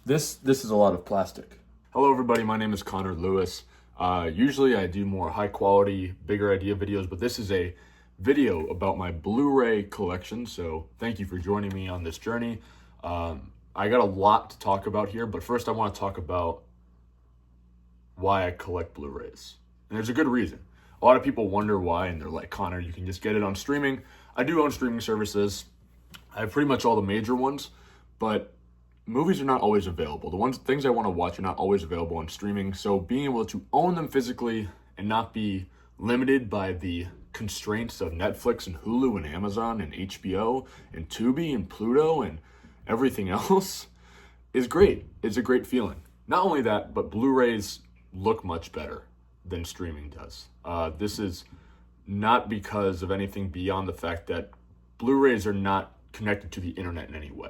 This is a lot of plastic. Hello everybody, my name is Connor Lewis. Usually I do more high quality, bigger idea videos, but this is a video about my Blu-ray collection, so thank you for joining me on this journey. I got a lot to talk about here, but first I want to talk about why I collect Blu-rays. And there's a good reason. A lot of people wonder why, and they're like, Connor, you can just get it on streaming. I do own streaming services. I have pretty much all the major ones, but movies are not always available. Things I want to watch are not always available on streaming, so being able to own them physically and not be limited by the constraints of Netflix and Hulu and Amazon and HBO and Tubi and Pluto and everything else is great. It's a great feeling. Not only that, but Blu-rays look much better than streaming does. This is not because of anything beyond the fact that Blu-rays are not connected to the internet in any way.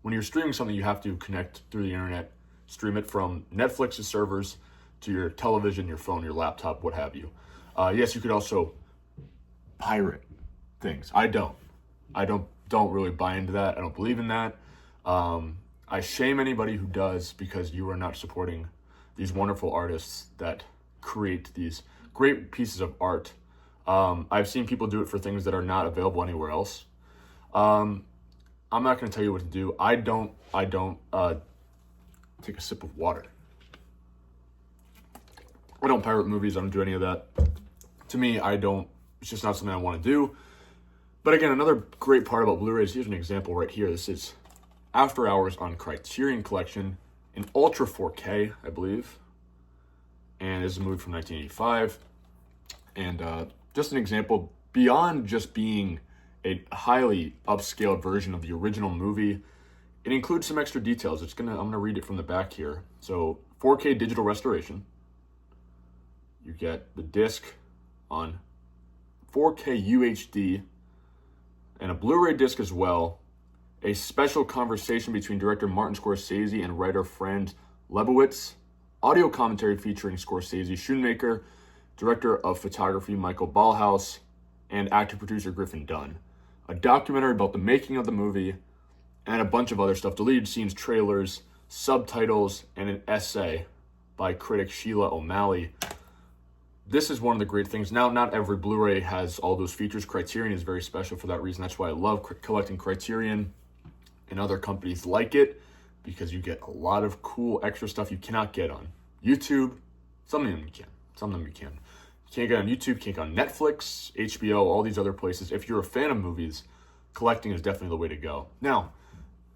When you're streaming something, you have to connect through the internet, stream it from Netflix's servers to your television, your phone, your laptop, what have you. Yes, you could also pirate things. I don't really buy into that. I don't believe in that. I shame anybody who does, because you are not supporting these wonderful artists that create these great pieces of art. I've seen people do it for things that are not available anywhere else. I'm not going to tell you what to do. I don't take a sip of water. I don't pirate movies. I don't do any of that. To me, it's just not something I want to do. But again, another great part about Blu-rays, here's an example right here. This is After Hours on Criterion Collection in Ultra 4K, I believe. And this is a movie from 1985. And just an example, beyond just being a highly upscaled version of the original movie, it includes some extra details. I'm gonna read it from the back here. So 4K digital restoration. You get the disc on 4K UHD and a Blu-ray disc as well. A special conversation between director Martin Scorsese and writer Franz Lebowitz. Audio commentary featuring Scorsese, Schoonmaker, director of photography Michael Ballhaus, and actor-producer Griffin Dunn. A documentary about the making of the movie, and a bunch of other stuff, deleted scenes, trailers, subtitles, and an essay by critic Sheila O'Malley. This is one of the great things. Now, not every Blu-ray has all those features. Criterion is very special for that reason. That's why I love collecting Criterion and other companies like it, because you get a lot of cool extra stuff you cannot get on YouTube. Some of them you can. Some of them you can. You can't get on YouTube, can't get on Netflix, HBO, all these other places. If you're a fan of movies, collecting is definitely the way to go. Now,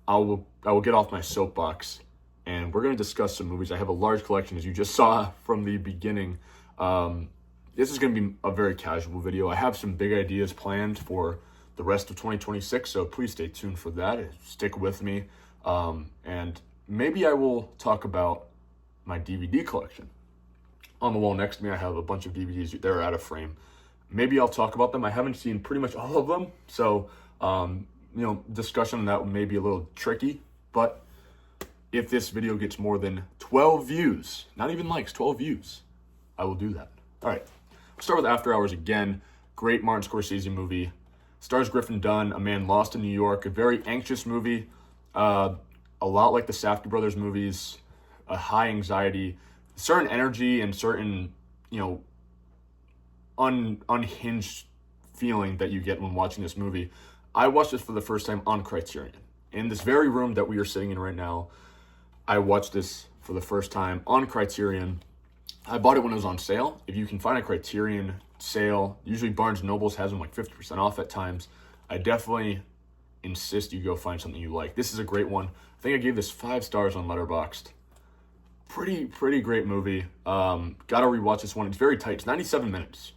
I will get off my soapbox, and we're going to discuss some movies. I have a large collection, as you just saw from the beginning. This is going to be a very casual video. I have some big ideas planned for the rest of 2026, so please stay tuned for that. Stick with me, and maybe I will talk about my DVD collection. On the wall next to me, I have a bunch of DVDs. They're out of frame. Maybe I'll talk about them. I haven't seen pretty much all of them, so discussion on that may be a little tricky. But if this video gets more than 12 views, not even likes, 12 views, I will do that. All right, we'll start with After Hours again. Great Martin Scorsese movie. Stars Griffin Dunn, a man lost in New York. A very anxious movie. A lot like the Safdie brothers movies. A high anxiety, certain energy, and certain, unhinged feeling that you get when watching this movie. I watched this for the first time on Criterion. In this very room that we are sitting in right now, I watched this for the first time on Criterion. I bought it when it was on sale. If you can find a Criterion sale, usually Barnes & Nobles has them like 50% off at times. I definitely insist you go find something you like. This is a great one. I think I gave this 5 stars on Letterboxd. Pretty great movie. Gotta rewatch this one. It's very tight. It's 97 minutes.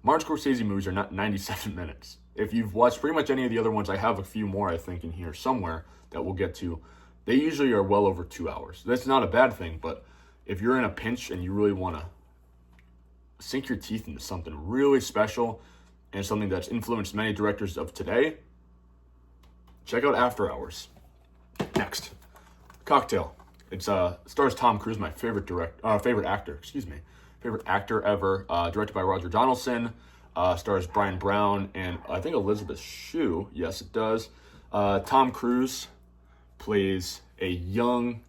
Martin Scorsese movies are not 97 minutes. If you've watched pretty much any of the other ones, I have a few more, I think, in here somewhere that we'll get to. They usually are well over 2 hours. That's not a bad thing, but if you're in a pinch and you really want to sink your teeth into something really special and something that's influenced many directors of today, check out After Hours. Next, Cocktail. It stars Tom Cruise, my favorite actor. Favorite actor ever. Directed by Roger Donaldson. Stars Brian Brown and I think Elizabeth Shue. Yes, it does. Tom Cruise plays a young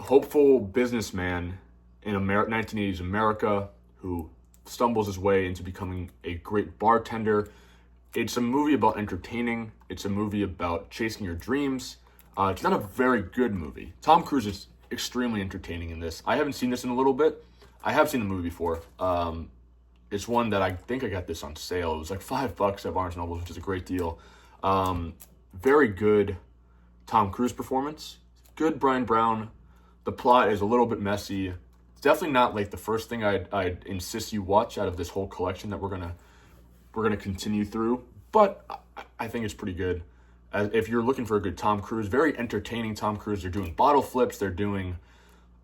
hopeful businessman in 1980s America who stumbles his way into becoming a great bartender. It's a movie about entertaining. It's a movie about chasing your dreams. It's not a very good movie. Tom Cruise is extremely entertaining in this. I haven't seen this in a little bit. I have seen the movie before. It's one that I think I got this on sale. It was like $5 at Barnes & Noble, which is a great deal. Very good Tom Cruise performance. Good Brian Brown. The plot is a little bit messy. It's definitely not like the first thing I'd insist you watch out of this whole collection that we're gonna continue through. But I think it's pretty good. If you're looking for a good Tom Cruise, very entertaining Tom Cruise. They're doing bottle flips. They're doing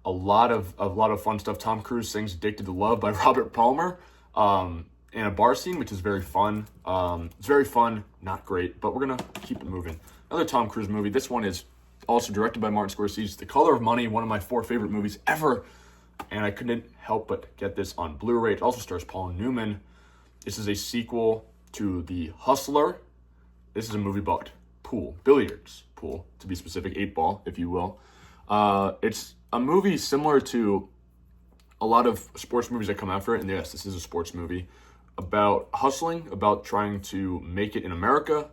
a lot of fun stuff. Tom Cruise sings "Addicted to Love" by Robert Palmer in a bar scene, which is very fun. It's very fun, not great, but we're gonna keep it moving. Another Tom Cruise movie. This one is also directed by Martin Scorsese. The Color of Money, one of my 4 favorite movies ever, and I couldn't help but get this on Blu-ray. It also stars Paul Newman. This is a sequel to The Hustler. This is a movie about pool, billiards pool, to be specific, 8-ball, if you will. It's a movie similar to a lot of sports movies that come after it, and yes, this is a sports movie about hustling, about trying to make it in America,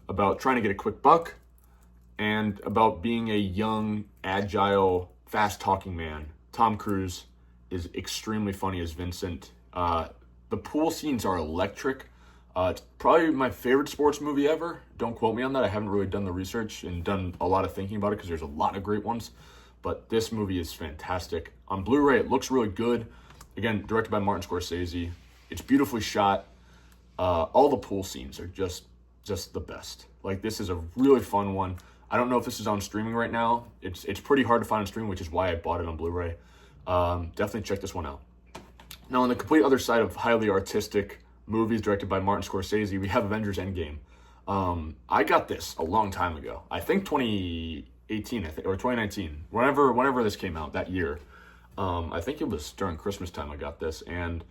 about trying to get a quick buck, and about being a young, agile, fast-talking man. Tom Cruise is extremely funny as Vincent. The pool scenes are electric. It's probably my favorite sports movie ever. Don't quote me on that. I haven't really done the research and done a lot of thinking about it because there's a lot of great ones. But this movie is fantastic. On Blu-ray, it looks really good. Again, directed by Martin Scorsese. It's beautifully shot. All the pool scenes are just the best. Like, this is a really fun one. I don't know if this is on streaming right now. It's pretty hard to find on streaming, which is why I bought it on Blu-ray. Definitely check this one out. Now, on the complete other side of highly artistic movies directed by Martin Scorsese, we have Avengers Endgame. I got this a long time ago. I think 2018, or 2019. Whenever this came out, that year. I think it was during Christmas time I got this, and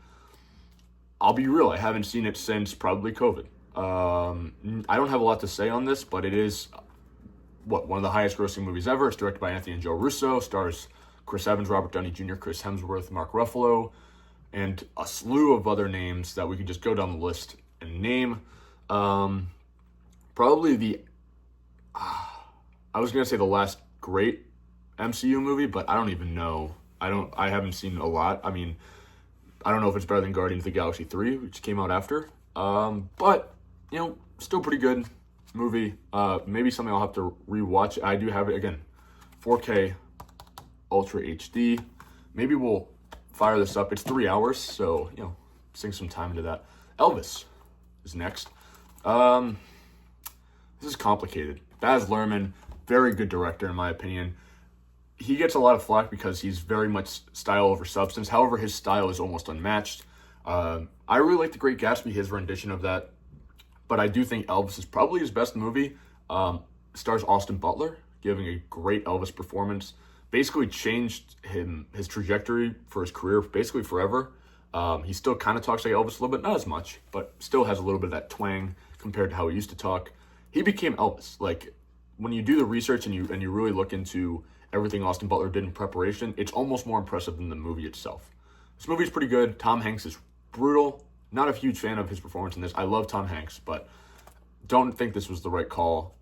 I'll be real, I haven't seen it since probably COVID. I don't have a lot to say on this, but it is, one of the highest grossing movies ever. It's directed by Anthony and Joe Russo, stars Chris Evans, Robert Downey Jr., Chris Hemsworth, Mark Ruffalo, and a slew of other names that we can just go down the list and name. Probably I was going to say the last great MCU movie, but I don't even know. I haven't seen a lot. I mean, I don't know if it's better than Guardians of the Galaxy 3, which came out after. But, still pretty good movie. Maybe something I'll have to rewatch. I do have it, again, 4K Ultra HD. Maybe we'll fire this up. It's 3 hours, so, sink some time into that. Elvis is next. This is complicated. Baz Luhrmann, very good director in my opinion. He gets a lot of flack because he's very much style over substance. However, his style is almost unmatched. I really like The Great Gatsby, his rendition of that. But I do think Elvis is probably his best movie. Stars Austin Butler, giving a great Elvis performance. Basically changed his trajectory for his career basically forever. He still kind of talks like Elvis a little bit, not as much, but still has a little bit of that twang compared to how he used to talk. He became Elvis. Like, when you do the research and you really look into everything Austin Butler did in preparation, it's almost more impressive than the movie itself. This movie's pretty good. Tom Hanks is brutal. Not a huge fan of his performance in this. I love Tom Hanks, but don't think this was the right call.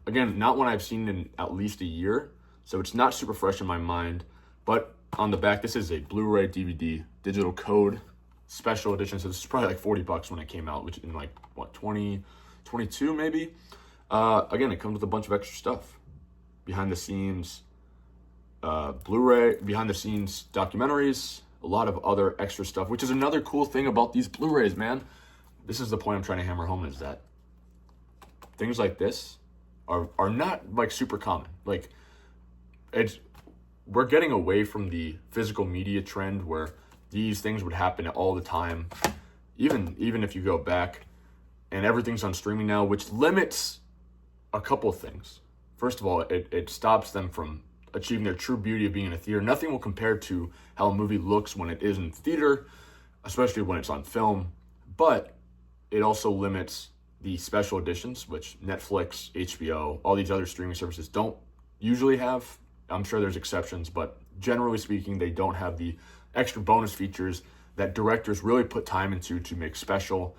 Again, not one I've seen in at least a year, so it's not super fresh in my mind. But on the back, this is a Blu-ray DVD digital code special edition, so this is probably like $40 when it came out, which in 2022 maybe. Again, it comes with a bunch of extra stuff. Behind the scenes Blu-ray, behind the scenes documentaries, a lot of other extra stuff, which is another cool thing about these Blu-rays, man. This is the point I'm trying to hammer home, is that things like this are not like super common. Like, we're getting away from the physical media trend where these things would happen all the time, even if you go back, and everything's on streaming now, which limits a couple of things. First of all, it stops them from achieving their true beauty of being in a theater. Nothing will compare to how a movie looks when it is in theater, especially when it's on film. But it also limits the special editions, which Netflix, HBO, all these other streaming services don't usually have. I'm sure there's exceptions, but generally speaking, they don't have the extra bonus features that directors really put time into to make special.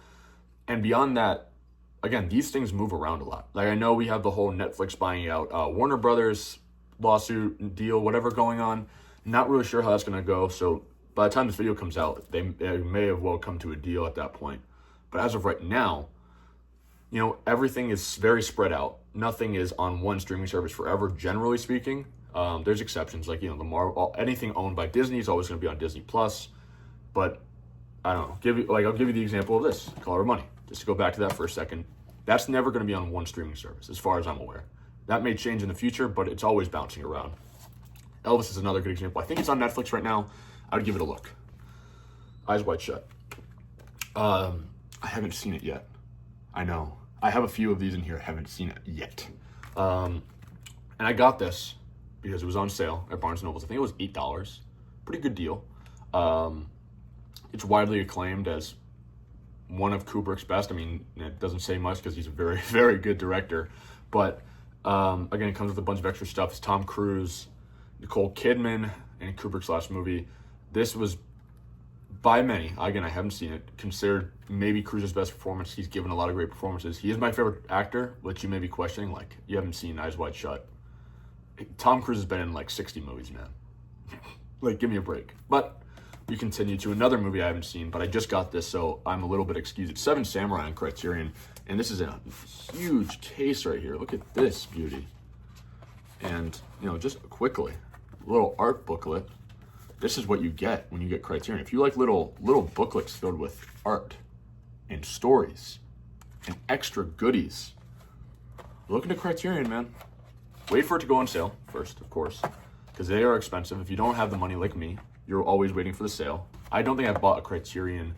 And beyond that, again, these things move around a lot. Like, I know we have the whole Netflix buying out Warner Brothers lawsuit deal, whatever going on. Not really sure how that's going to go. So by the time this video comes out, they may have well come to a deal at that point. But as of right now, you know, everything is very spread out. Nothing is on one streaming service forever, generally speaking. There's exceptions, like, you know, the Marvel, anything owned by Disney is always going to be on Disney Plus. But I don't know. I'll give you the example of this, Color of Money. Just to go back to that for a second, that's never going to be on one streaming service, as far as I'm aware. That may change in the future, but it's always bouncing around. Elvis is another good example. I think it's on Netflix right now. I would give it a look. Eyes Wide Shut. I haven't seen it yet. I know. I have a few of these in here. I haven't seen it yet. And I got this because it was on sale at Barnes & Noble. I think it was $8. Pretty good deal. It's widely acclaimed as one of Kubrick's best. I mean, it doesn't say much because he's a very, very good director. But again, it comes with a bunch of extra stuff. It's Tom Cruise, Nicole Kidman, and Kubrick's last movie. This was, by many, again, I haven't seen it, considered maybe Cruise's best performance. He's given a lot of great performances. He is my favorite actor, which you may be questioning. Like, you haven't seen Eyes Wide Shut. Tom Cruise has been in like 60 movies, man. Like, give me a break. But we continue to another movie I haven't seen, but I just got this, so I'm a little bit excused. It's Seven Samurai on Criterion, and this is a huge case right here. Look at this beauty. And, you know, just quickly, a little art booklet. This is what you get when you get Criterion. If you like little booklets filled with art and stories and extra goodies, look into Criterion, man. Wait for it to go on sale first, of course, because they are expensive. If you don't have the money like me, you're always waiting for the sale. I don't think I've bought a Criterion,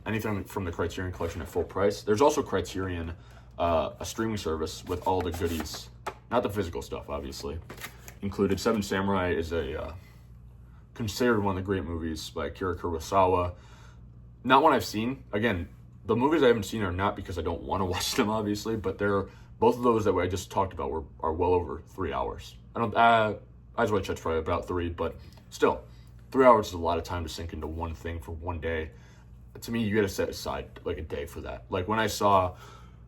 anything from the Criterion collection at full price. There's also Criterion, a streaming service with all the goodies, not the physical stuff, obviously, included. Seven Samurai is considered one of the great movies by Akira Kurosawa. Not one I've seen. Again, the movies I haven't seen are not because I don't want to watch them, obviously, but both of those that I just talked about are well over 3 hours. Eyes Wide Shut's probably about 3, but still, 3 hours is a lot of time to sink into one thing for one day. To me, you got to set aside like a day for that. Like when I saw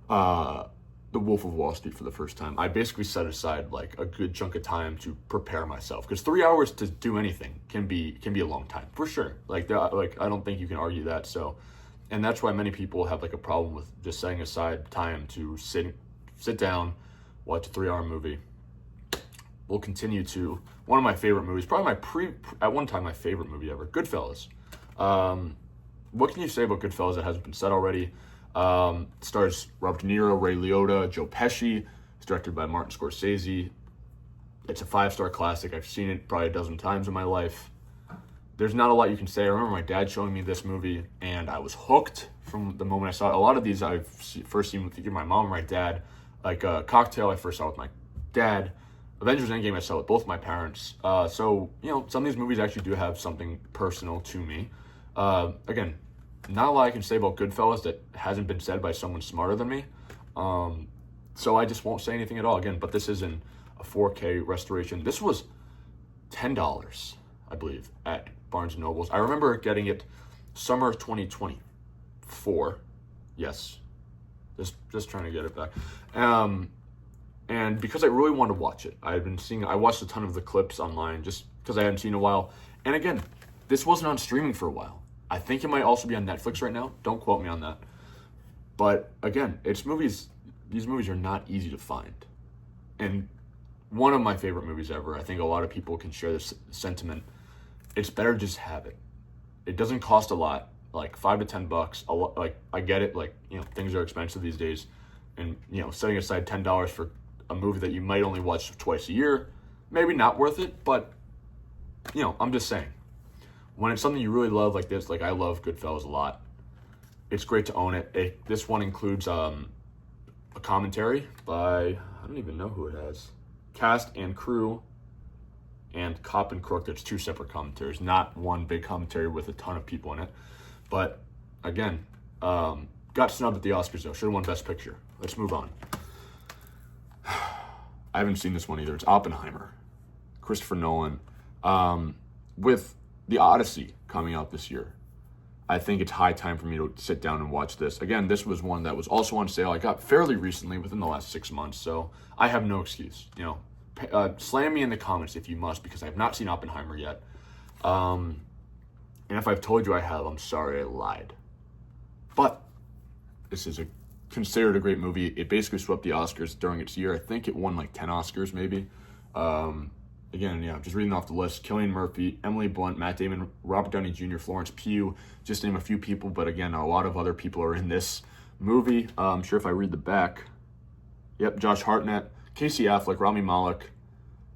The Wolf of Wall Street for the first time, I basically set aside like a good chunk of time to prepare myself, because 3 hours to do anything can be a long time for sure. Like I don't think you can argue that. So, and that's why many people have like a problem with just setting aside time to sit down, watch a 3-hour movie. We'll continue to one of my favorite movies, probably at one time my favorite movie ever, Goodfellas. What can you say about Goodfellas that hasn't been said already? Stars Robert De Niro, Ray Liotta, Joe Pesci. It's directed by Martin Scorsese. It's a 5-star classic. I've seen it probably a dozen times in my life. There's not a lot you can say. I remember my dad showing me this movie, and I was hooked from the moment I saw it. A lot of these I've first seen with either my mom or my dad. Like Cocktail, I first saw with my dad. Avengers Endgame, I saw with both my parents. So, you know, some of these movies actually do have something personal to me. Again, not a lot I can say about Goodfellas that hasn't been said by someone smarter than me. So I just won't say anything at all. Again, but this is in a 4K restoration. This was $10, I believe, at Barnes & Noble's. I remember getting it summer of 2024. Yes. Just trying to get it back. And because I really wanted to watch it, I watched a ton of the clips online just because I hadn't seen it in a while. And again, this wasn't on streaming for a while. I think it might also be on Netflix right now. Don't quote me on that. But again, these movies are not easy to find. And one of my favorite movies ever. I think a lot of people can share this sentiment. It's better to just have it. It doesn't cost a lot, like $5 to $10. Like, I get it. Like, you know, things are expensive these days. And, you know, setting aside $10 for a movie that you might only watch twice a year, maybe not worth it, but, you know, I'm just saying. When it's something you really love like this, like I love Goodfellas a lot, it's great to own it. This one includes a commentary by, I don't even know who it has, cast and crew, and Cop and Crook. There's 2 separate commentaries, not one big commentary with a ton of people in it. But, again, got snubbed at the Oscars, though. Should have won Best Picture. Let's move on. I haven't seen this one either. It's Oppenheimer, Christopher Nolan, with The Odyssey coming out this year. I think it's high time for me to sit down and watch this. Again, this was one that was also on sale. I got fairly recently, within the last 6 months, so I have no excuse. You know, slam me in the comments if you must, because I have not seen Oppenheimer yet. And if I've told you I have, I'm sorry, I lied. But this is considered a great movie. It basically swept the Oscars during its year. I think it won like 10 Oscars, maybe. Again, yeah, just reading off the list: Cillian Murphy, Emily Blunt, Matt Damon, Robert Downey Jr., Florence Pugh, just to name a few people. But again, a lot of other people are in this movie. I'm sure if I read the back, yep, Josh Hartnett, Casey Affleck, Rami Malek,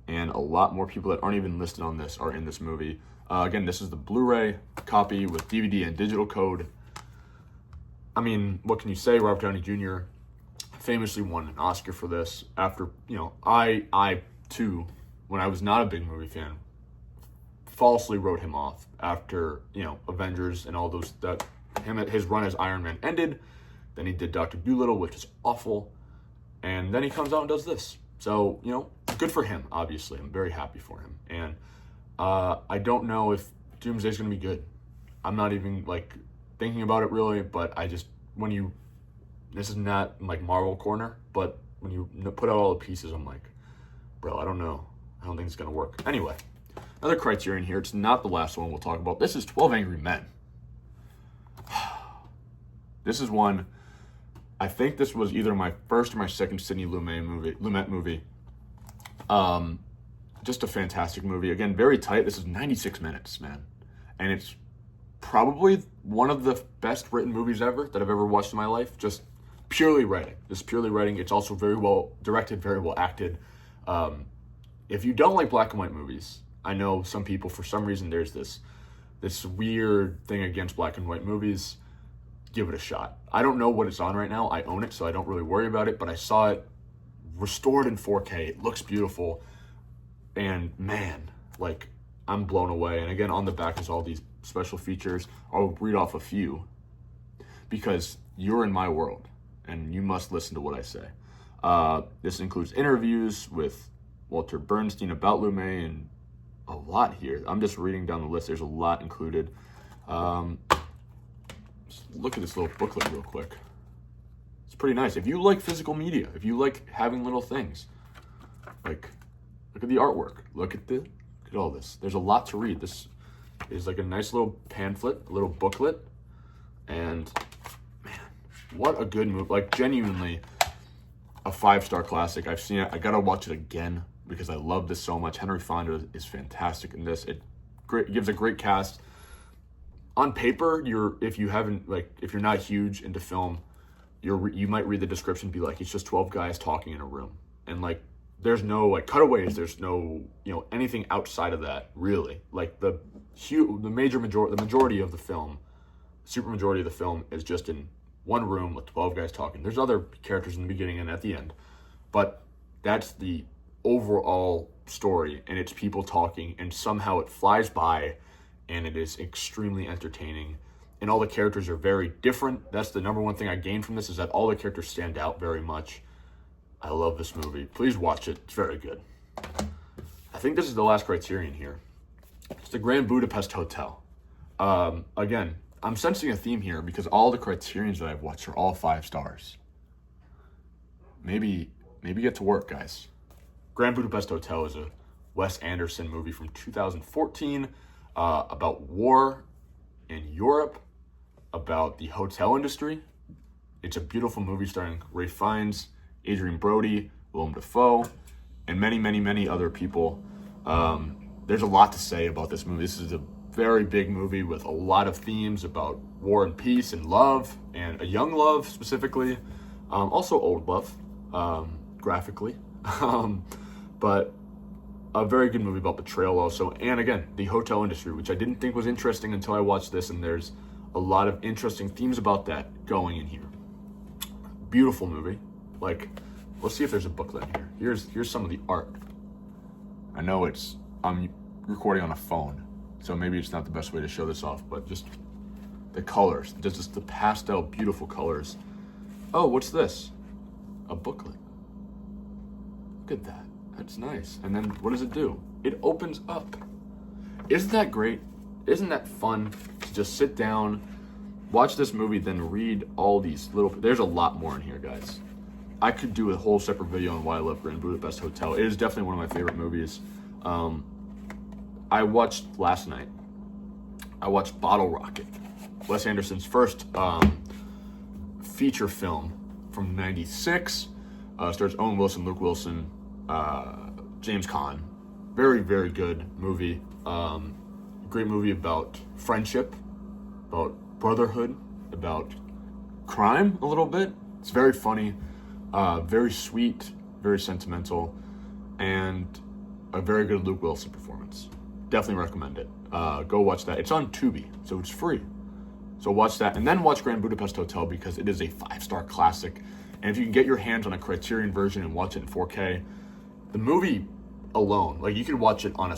and a lot more people that aren't even listed on this are in this movie. Again, this is the Blu-ray copy with DVD and digital code. I mean, what can you say? Robert Downey Jr. famously won an Oscar for this after, you know, I too, when I was not a big movie fan, falsely wrote him off after, you know, Avengers and all those, that his run as Iron Man ended. Then he did Dr. Dolittle, which is awful. And then he comes out and does this. So, you know, good for him, obviously. I'm very happy for him. And I don't know if Doomsday's going to be good. I'm not even, like, thinking about it really, but I just, this is not, like, Marvel corner, but when you put out all the pieces, I'm like, bro, I don't know. I don't think it's going to work. Anyway, another Criterion here. It's not the last one we'll talk about. This is 12 Angry Men. This is one, I think this was either my first or my second Sidney Lumet movie. Just a fantastic movie. Again, very tight. This is 96 minutes, man. And it's probably one of the best written movies ever that I've ever watched in my life. Just purely writing. Just purely writing. It's also very well directed, very well acted. If you don't like black and white movies, I know some people, for some reason, there's this weird thing against black and white movies. Give it a shot. I don't know what it's on right now. I own it, so I don't really worry about it, but I saw it restored in 4K. It looks beautiful. And man, like, I'm blown away. And again, on the back is all these special features. I'll read off a few because you're in my world and you must listen to what I say. This includes interviews with Walter Bernstein about Lumet and a lot here. I'm just reading down the list. There's a lot included. Look at this little booklet real quick. It's pretty nice. If you like physical media, if you like having little things, like, look at the artwork. Look at all this. There's a lot to read. This is like a nice little pamphlet, a little booklet. And man, what a good movie. Like, genuinely a 5-star classic. I've seen it. I gotta watch it again because I love this so much. Henry Fonda is fantastic in this. It gives a great cast. On paper, if you're not huge into film, you might read the description and be like, it's just 12 guys talking in a room. And like, there's no like cutaways, there's no, you know, anything outside of that, really. Like the majority of the film, super majority of the film is just in one room with 12 guys talking. There's other characters in the beginning and at the end, but that's the overall story, and it's people talking, and somehow it flies by, and it is extremely entertaining. And all the characters are very different. That's the number one thing I gained from this, is that all the characters stand out very much. I love this movie. Please watch it. It's very good. I think this is the last Criterion here. It's the Grand Budapest Hotel. Again, I'm sensing a theme here because all the Criterions that I've watched are all 5 stars. Maybe get to work, guys. Grand Budapest Hotel is a Wes Anderson movie from 2014 about war in Europe, about the hotel industry. It's a beautiful movie starring Ralph Fiennes, Adrian Brody, Willem Dafoe, and many, many, many other people. There's a lot to say about this movie. This is a very big movie with a lot of themes about war and peace and love, and a young love specifically. Also old love, graphically. But a very good movie about betrayal also. And again, the hotel industry, which I didn't think was interesting until I watched this, and there's a lot of interesting themes about that going in here. Beautiful movie. Like, let's see if there's a booklet in here. Here's some of the art. I know I'm recording on a phone, so maybe it's not the best way to show this off, but just the colors, just the pastel, beautiful colors. Oh, what's this? A booklet. Look at that. That's nice. And then what does it do? It opens up. Isn't that great? Isn't that fun to just sit down, watch this movie, then read all these little... There's a lot more in here, guys. I could do a whole separate video on why I love Grand Budapest Hotel. It is definitely one of my favorite movies. I watched last night. I watched Bottle Rocket, Wes Anderson's first feature film from '96. Stars Owen Wilson, Luke Wilson, James Caan. Very, very good movie. Great movie about friendship, about brotherhood, about crime a little bit. It's very funny, very sweet, very sentimental, and a very good Luke Wilson performance. Definitely recommend it. Go watch that. It's on Tubi, so it's free. So watch that, and then watch Grand Budapest Hotel because it is a 5-star classic. And if you can get your hands on a Criterion version and watch it in 4K, the movie alone, like you could watch it on a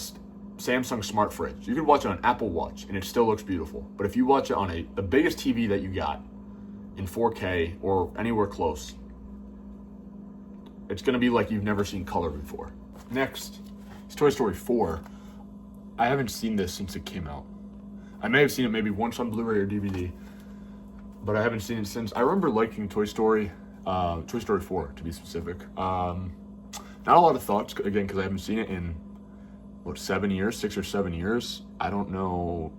Samsung smart fridge. You could watch it on an Apple Watch, and it still looks beautiful. But if you watch it on the biggest TV that you got in 4K or anywhere close, it's going to be like you've never seen color before. Next is Toy Story 4. I haven't seen this since it came out. I may have seen it maybe once on Blu-ray or DVD, but I haven't seen it since. I remember liking Toy Story 4 to be specific. Not a lot of thoughts, again, because I haven't seen it in, 6 or 7 years? I don't know.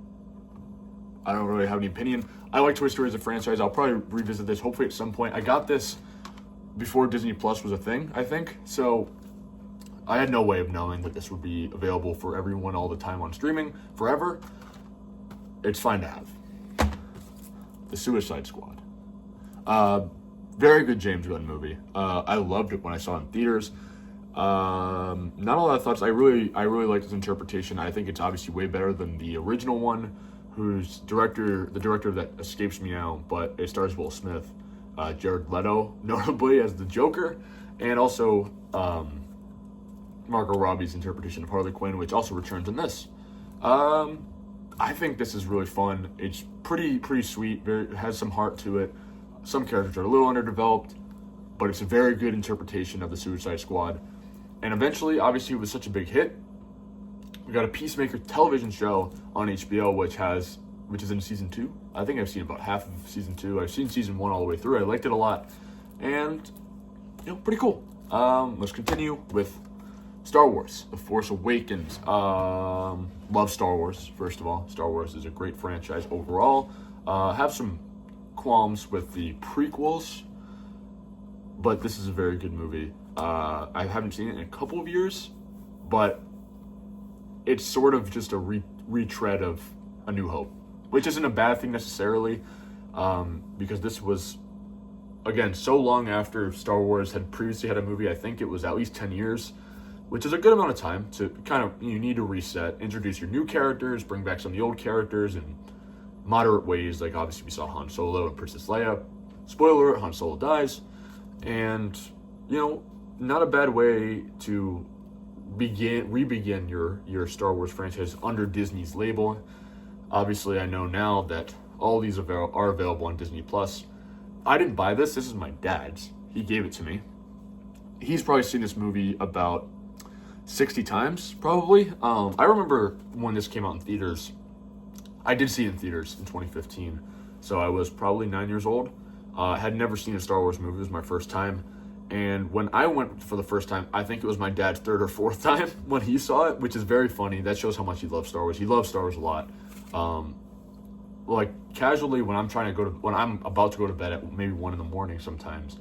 I don't really have any opinion. I like Toy Story as a franchise. I'll probably revisit this hopefully at some point. I got this before Disney Plus was a thing, I think. So I had no way of knowing that this would be available for everyone all the time on streaming forever. It's fine to have. The Suicide Squad. Very good James Gunn movie. I loved it when I saw it in theaters. Not a lot of thoughts. I really like his interpretation. I think it's obviously way better than the original one, the director that escapes me now, but it stars Will Smith, Jared Leto, notably as the Joker, and also Margot Robbie's interpretation of Harley Quinn, which also returns in this. I think this is really fun. It's pretty sweet. Has some heart to it. Some characters are a little underdeveloped, but it's a very good interpretation of the Suicide Squad. And eventually, obviously, it was such a big hit. We got a Peacemaker television show on HBO, which is in season 2. I think I've seen about half of season 2. I've seen season 1 all the way through. I liked it a lot, and pretty cool. Let's continue with Star Wars: The Force Awakens. Love Star Wars. First of all, Star Wars is a great franchise overall. Have some qualms with the prequels, but this is a very good movie. I haven't seen it in a couple of years, but it's sort of just a retread of A New Hope, which isn't a bad thing necessarily, because this was, again, so long after Star Wars had previously had a movie. I think it was at least 10 years, which is a good amount of time to kind of, you need to reset, introduce your new characters, bring back some of the old characters in moderate ways. Like obviously we saw Han Solo and Princess Leia. Spoiler alert, Han Solo dies. And, not a bad way to re-begin your Star Wars franchise under Disney's label. Obviously, I know now that all these are available on Disney Plus. I didn't buy this. This is my dad's. He gave it to me. He's probably seen this movie about 60 times, probably. I remember when this came out in theaters. I did see it in theaters in 2015, so I was probably 9 years old. Had never seen a Star Wars movie. It was my first time. And when I went for the first time, I think it was my dad's third or fourth time when he saw it, which is very funny. That shows how much he loves Star Wars. He loves Star Wars a lot. Like casually when I'm about to go to bed at maybe 1 a.m. sometimes,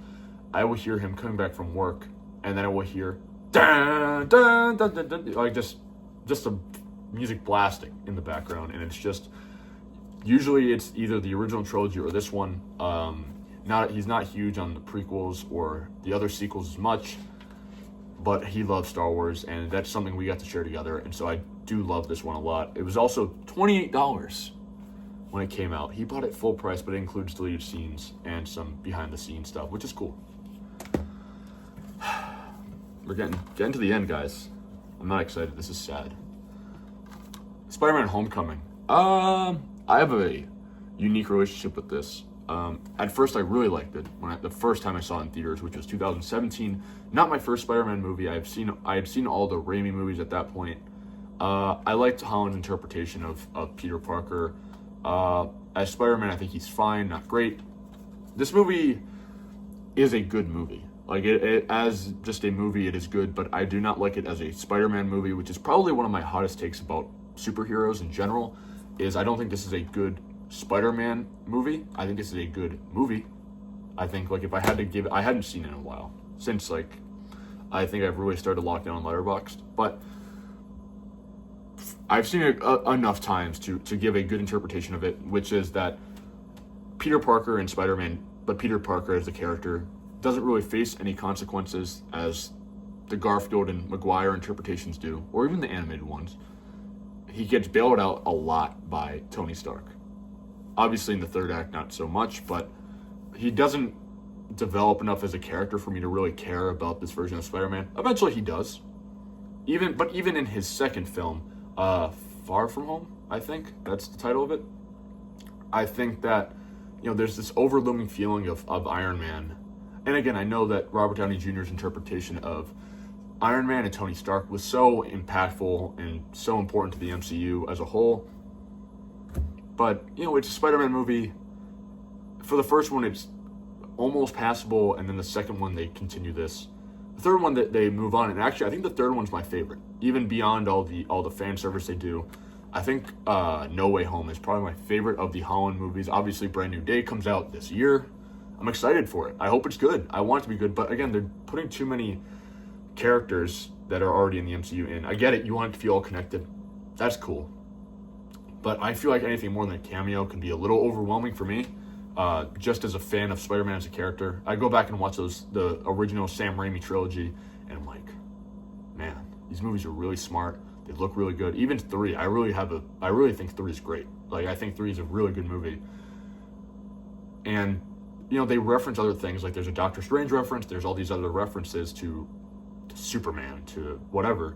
I will hear him coming back from work, and then I will hear dun, dun, dun, dun, dun, like just a music blasting in the background, and it's just usually it's either the original trilogy or this one. He's not huge on the prequels or the other sequels as much, but he loves Star Wars, and that's something we got to share together, and so I do love this one a lot. It was also $28 when it came out. He bought it full price, but it includes deleted scenes and some behind-the-scenes stuff, which is cool. We're getting to the end, guys. I'm not excited. This is sad. Spider-Man Homecoming. I have a unique relationship with this. At first, I really liked it the first time I saw it in theaters, which was 2017. Not my first Spider-Man movie. I had seen all the Raimi movies at that point. I liked Holland's interpretation of Peter Parker. As Spider-Man, I think he's fine, not great. This movie is a good movie. Like, it as just a movie, it is good, but I do not like it as a Spider-Man movie, which is probably one of my hottest takes about superheroes in general, is I don't think this is a good Spider-Man movie. I think this is a good movie. I think, like, if I had to give it, I hadn't seen it in a while, since, like, I think I've really started to lock down on Letterboxd, but I've seen it enough times to give a good interpretation of it, which is that Peter Parker and Spider-Man, but Peter Parker as the character, doesn't really face any consequences as the Garfield and Maguire interpretations do, or even the animated ones. He gets bailed out a lot by Tony Stark. Obviously in the third act, not so much, but he doesn't develop enough as a character for me to really care about this version of Spider-Man. Eventually he does. Even in his second film, Far From Home, I think that's the title of it. I think that, there's this overlooming feeling of Iron Man. And again, I know that Robert Downey Jr.'s interpretation of Iron Man and Tony Stark was so impactful and so important to the MCU as a whole. But, it's a Spider-Man movie. For the first one, it's almost passable, and then the second one, they continue this. The third one, that they move on, and actually, I think the third one's my favorite. Even beyond all the fan service they do, I think No Way Home is probably my favorite of the Holland movies. Obviously, Brand New Day comes out this year. I'm excited for it. I hope it's good. I want it to be good, but again, they're putting too many characters that are already in the MCU in. I get it. You want it to feel all connected. That's cool. But I feel like anything more than a cameo can be a little overwhelming for me. Just as a fan of Spider-Man as a character, I go back and watch the original Sam Raimi trilogy, and I'm like, man, these movies are really smart. They look really good. Even 3, I really think 3 is great. Like, I think 3 is a really good movie. And, they reference other things. Like, there's a Doctor Strange reference. There's all these other references to Superman, to whatever.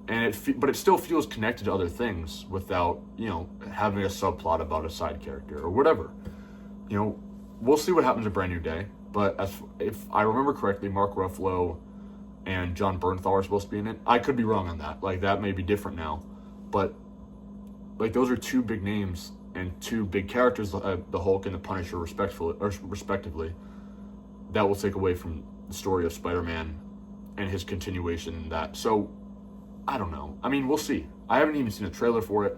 But it still feels connected to other things without, having a subplot about a side character or whatever. We'll see what happens in Brand New Day. But if I remember correctly, Mark Ruffalo and John Bernthal are supposed to be in it. I could be wrong on that. Like, that may be different now. But, like, those are 2 big names and 2 big characters, the Hulk and the Punisher, respectively, that will take away from the story of Spider-Man and his continuation in that. So, I don't know. I mean, we'll see. I haven't even seen a trailer for it.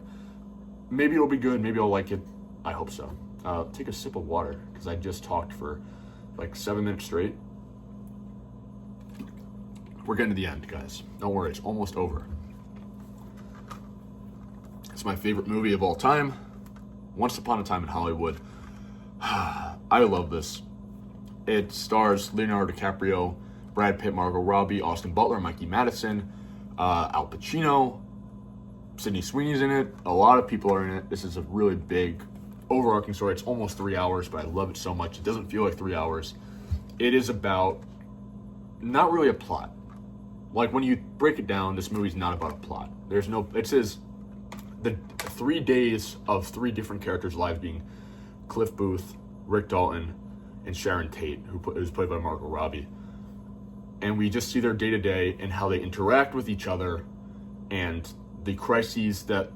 Maybe it'll be good. Maybe I'll like it. I hope so. Take a sip of water, because I just talked for like 7 minutes straight. We're getting to the end, guys. Don't worry, it's almost over. It's my favorite movie of all time. Once Upon a Time in Hollywood. I love this. It stars Leonardo DiCaprio, Brad Pitt, Margot Robbie, Austin Butler, Mikey Madison, Al Pacino, Sydney Sweeney's in it. A lot of people are in it. This is a really big, overarching story. It's almost 3 hours, but I love it so much. It doesn't feel like 3 hours. It is about not really a plot. Like, when you break it down, this movie's not about a plot. It says the 3 days of 3 different characters' lives being Cliff Booth, Rick Dalton, and Sharon Tate, who's played by Margot Robbie. And we just see their day-to-day and how they interact with each other and the crises that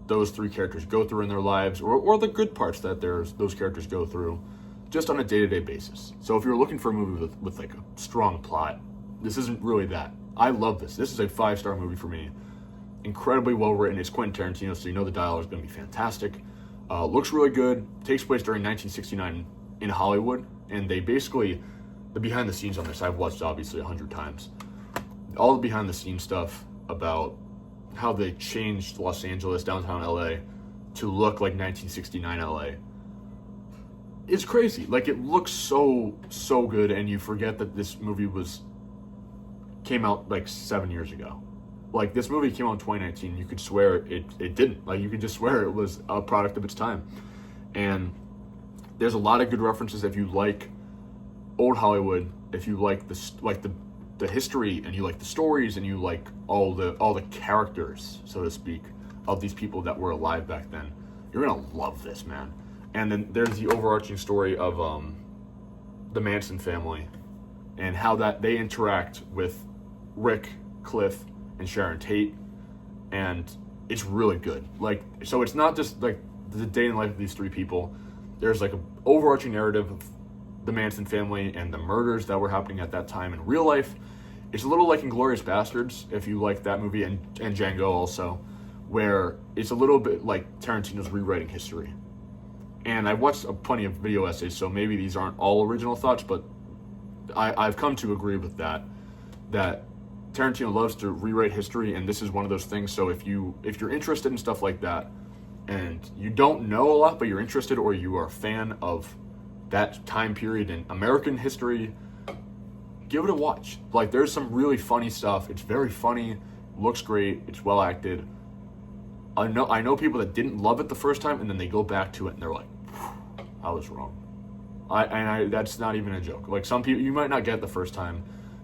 those 3 characters go through in their lives, or the good parts that those characters go through, just on a day-to-day basis. So if you're looking for a movie with like a strong plot, this isn't really that. I love this. This is a 5-star movie for me. Incredibly well written. It's Quentin Tarantino, so the dialogue is going to be fantastic. Looks really good. Takes place during 1969 in Hollywood, and they basically, the behind the scenes on this, I've watched obviously 100 times. All the behind the scenes stuff about how they changed Los Angeles, downtown LA, to look like 1969 LA. It's crazy. Like, it looks so good, and you forget that this movie came out like 7 years ago. Like, this movie came out in 2019. You could swear it didn't. Like, you could just swear it was a product of its time. And there's a lot of good references if you like old Hollywood, if you like the history, and you like the stories, and you like all the characters, so to speak, of these people that were alive back then. You're gonna love this, man. And then there's the overarching story of the Manson family and how that they interact with Rick, Cliff, and Sharon Tate, and it's really good. Like, so it's not just like the day in the life of these three people. There's like an overarching narrative of the Manson family and the murders that were happening at that time in real life. It's a little like Inglourious Bastards, if you like that movie, and Django also, where it's a little bit like Tarantino's rewriting history. And I watched plenty of video essays, so maybe these aren't all original thoughts, but I've come to agree with that Tarantino loves to rewrite history, and this is one of those things. So if you're interested in stuff like that, and you don't know a lot, but you're interested, or you are a fan of that time period in American history, give it a watch. Like, there's some really funny stuff. It's very funny, looks great, it's well acted. I know people that didn't love it the first time, and then they go back to it and they're like, I was wrong. That's not even a joke. Like, some people, you might not get it the first time,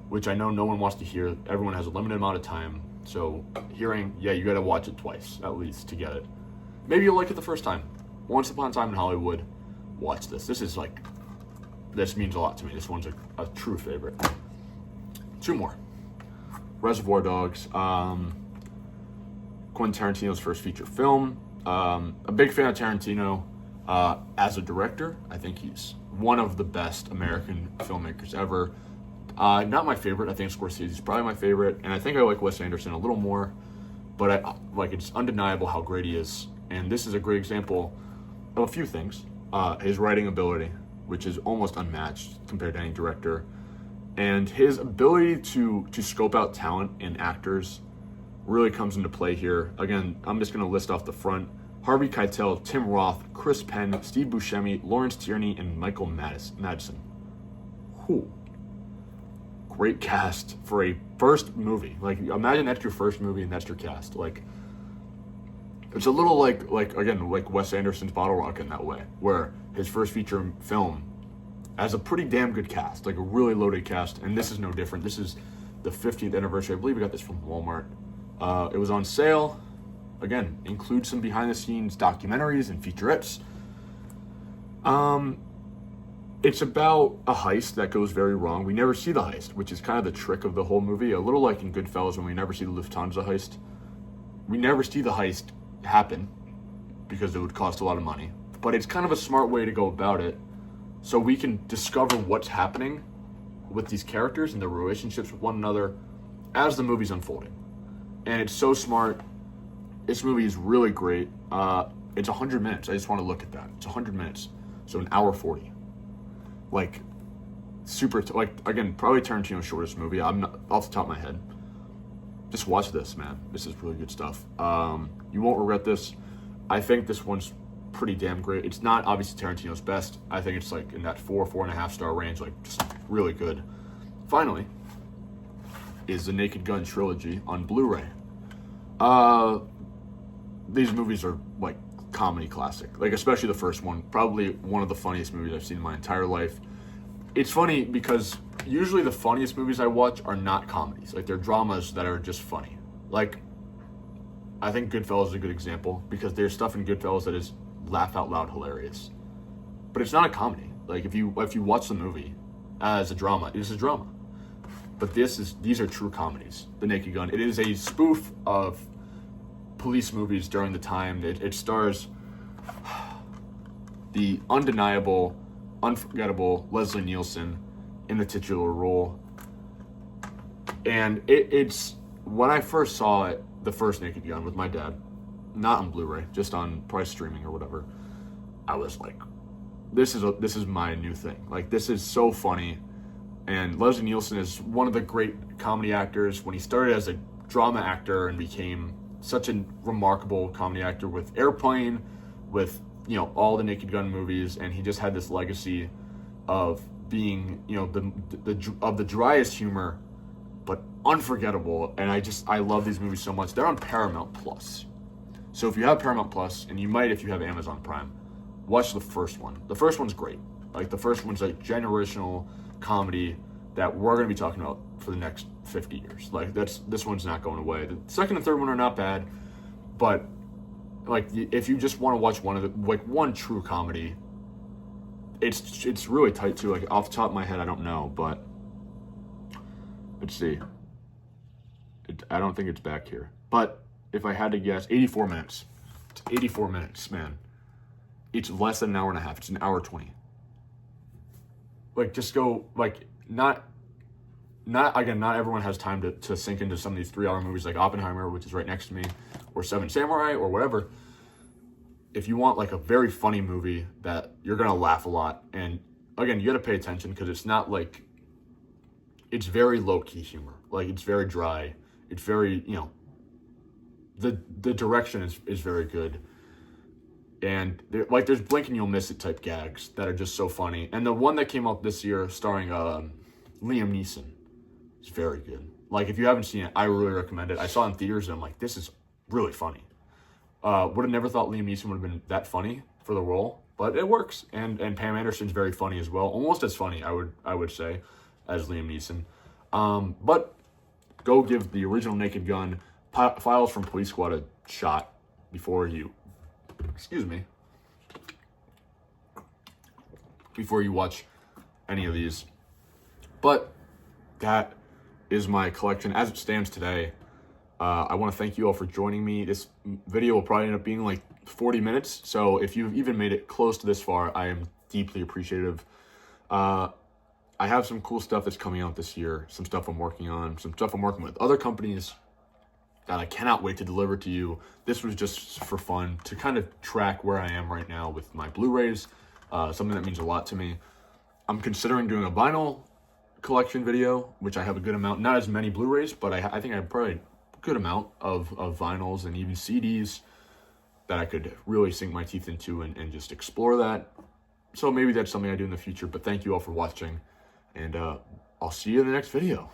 which I know no one wants to hear. Everyone has a limited amount of time. So you gotta watch it twice, at least, to get it. Maybe you'll like it the first time. Once Upon a Time in Hollywood, watch this. This means a lot to me. This one's a true favorite. Two more. Reservoir Dogs. Quentin Tarantino's first feature film. A big fan of Tarantino as a director. I think he's one of the best American filmmakers ever. Not my favorite. I think Scorsese is probably my favorite, and I think I like Wes Anderson a little more. But it's undeniable how great he is, and this is a great example of a few things. His writing ability, which is almost unmatched compared to any director, and his ability to scope out talent in actors really comes into play here. Again, I'm just going to list off the front. Harvey Keitel, Tim Roth, Chris Penn, Steve Buscemi, Lawrence Tierney, and Michael Madsen. Whew. Great cast for a first movie. Like, imagine that's your first movie and that's your cast. Like, it's a little like Wes Anderson's Bottle Rocket in that way, where his first feature film has a pretty damn good cast, like a really loaded cast, and this is no different. This is the 50th anniversary. I believe we got this from Walmart. It was on sale. Again, includes some behind-the-scenes documentaries and featurettes. It's about a heist that goes very wrong. We never see the heist, which is kind of the trick of the whole movie. A little like in Goodfellas when we never see the Lufthansa heist. We never see the heist happen because it would cost a lot of money. But it's kind of a smart way to go about it, so we can discover what's happening with these characters and their relationships with one another as the movie's unfolding. And it's so smart. This movie is really great. It's 100 minutes. I just want to look at that. It's 100 minutes. So an hour 40. Like, again, probably Tarantino's shortest movie. I'm not off the top of my head. Just watch this, man. This is really good stuff. You won't regret this. I think this one's pretty damn great. It's not obviously Tarantino's best. I think it's like in that 4.5 star range, like just really good. Finally, is the Naked Gun trilogy on Blu-ray. These movies are like comedy classic, like especially the first one, probably one of the funniest movies I've seen in my entire life. It's funny because usually the funniest movies I watch are not comedies, like they're dramas that are just funny. Like, I think Goodfellas is a good example because there's stuff in Goodfellas that is laugh out loud hilarious, but it's not a comedy. Like if you watch the movie as a drama, it is a drama. But these are true comedies. The Naked Gun. It is a spoof of police movies during the time. It stars the undeniable, unforgettable Leslie Nielsen in the titular role. And it's when I first saw it, the first Naked Gun with my dad, not on Blu-ray, just on probably streaming or whatever, I was like, this is my new thing. Like, this is so funny. And Leslie Nielsen is one of the great comedy actors. When he started as a drama actor and became such a remarkable comedy actor with Airplane, with, all the Naked Gun movies, and he just had this legacy of being, the driest humor, but unforgettable. And I love these movies so much. They're on Paramount Plus. So if you have Paramount Plus, and you might if you have Amazon Prime, watch the first one. The first one's great. Like, the first one's a generational comedy that we're going to be talking about for the next 50 years. Like, this one's not going away. The second and third one are not bad, but Like, if you just want to watch one true comedy, it's really tight too. Like, off the top of my head, I don't know, but let's see. I don't think it's back here. But if I had to guess, 84 minutes. It's 84 minutes, man. It's less than an hour and a half. It's an hour 20. Like, just go, like, not everyone has time to sink into some of these 3-hour movies like Oppenheimer, which is right next to me, or Seven Samurai, or whatever. If you want, like, a very funny movie that you're going to laugh a lot, and, again, you got to pay attention because it's not, like, it's very low-key humor. Like, it's very dry. It's very, the direction is very good. And, there's blink and you'll miss it type gags that are just so funny. And the one that came out this year starring Liam Neeson, it's very good. Like, if you haven't seen it, I really recommend it. I saw it in theaters, and I'm like, this is really funny. Would have never thought Liam Neeson would have been that funny for the role, but it works. And Pam Anderson's very funny as well. Almost as funny, I would say, as Liam Neeson. But go give the original Naked Gun, Files from Police Squad a shot before you watch any of these. But that is my collection as it stands today. I want to thank you all for joining me. This video will probably end up being like 40 minutes. So if you've even made it close to this far, I am deeply appreciative. I have some cool stuff that's coming out this year. Some stuff I'm working on. Some stuff I'm working with other companies that I cannot wait to deliver to you. This was just for fun to kind of track where I am right now with my Blu-rays. Something that means a lot to me. I'm considering doing a vinyl collection video, which I have a good amount. Not as many Blu-rays, but I think I have probably a good amount of vinyls and even CDs that I could really sink my teeth into and just explore that. So maybe that's something I do in the future. But thank you all for watching, and I'll see you in the next video.